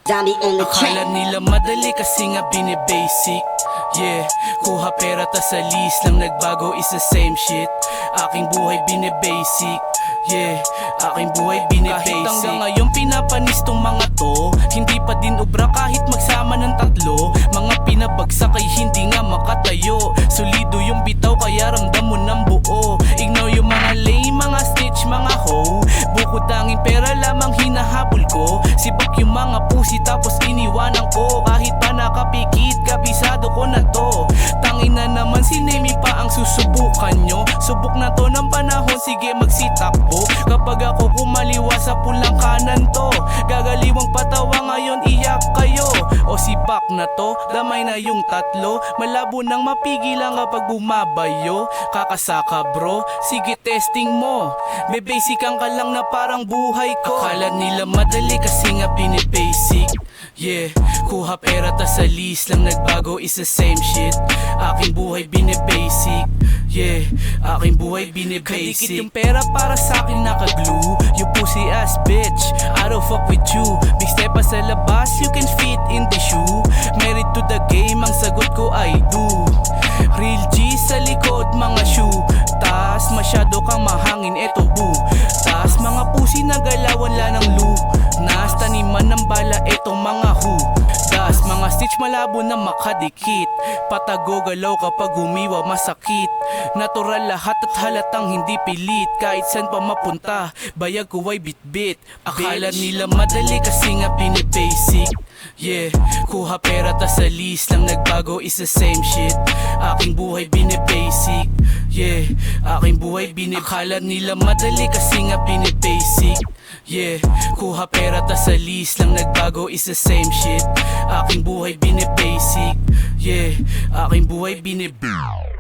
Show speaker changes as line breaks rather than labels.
Zombie on the track.
Akala nila madali kasi nga binibasic. Yeah, kuha pera tas alis lang nagbago is the same shit. Aking buhay binibasic. Yeah, aking buhay binibasic. Kahit hanggang ngayon pinapanis tong mga to, hindi pa din ubra kahit magsama ng tatlo. Mga pinabagsak ay hindi nga makatayo. Solido yung bitaw kaya ramdam mo ng buo. Ignore yung mga lame, mga snitch, mga hoe. Bukod tanging pera lamang hinahabol ko. Sibak yung mga pusi tapos iniwanan ko. Kahit pa nakapikit, kabisado ko na to. Tangin na naman si Nemi pa ang susubukan nyo. Subok na to ng panahon, sige magsitakbo. Kapag ako kumaliwa sa pulang kanan to, gagaliwang patawa ngayon iyak kayo. O sibak na to, damay na yung tatlo. Malabo nang mapigilan kapag bumabayo. Kakasaka bro, sige testing mo. Bebasican ka lang na parang buhay ko. Akala nila madali kasi nga binibasic. Yeah, kuha pera tas alis lang nagbago is the same shit. Aking buhay binibasic. Yeah, aking buhay binibasic. Kadikit yung pera para sa akin nakaglue. You pussy ass bitch, I don't fuck with you. Big step pa sa labas, you can fit in the shoe. Married to the game, ang sagot ko I do. Real G sa likod mga shoe. Tas masyado kang mahangin, eto boo. Tas mga pusi na galawan lang ng lu. Nas taniman ng bala, etong mga hu. Das mga stitch malabo na makadikit. Patago galaw kapag humiwa masakit. Natural lahat at halatang hindi pilit. Kahit saan pa mapunta, bayag ko ay bitbit. Akala nila madali kasi nga binibasic. Yeah, kuha pera tas alis lang nagbago is the same shit. Aking buhay binibasic. Yeah, aking buhay binibasic. Akala nila madali kasi nga binibasic. Yeah, kuha pera tas alis lang nagbago is the same shit. Aking buhay binibasic. Yeah, aking buhay binibasic.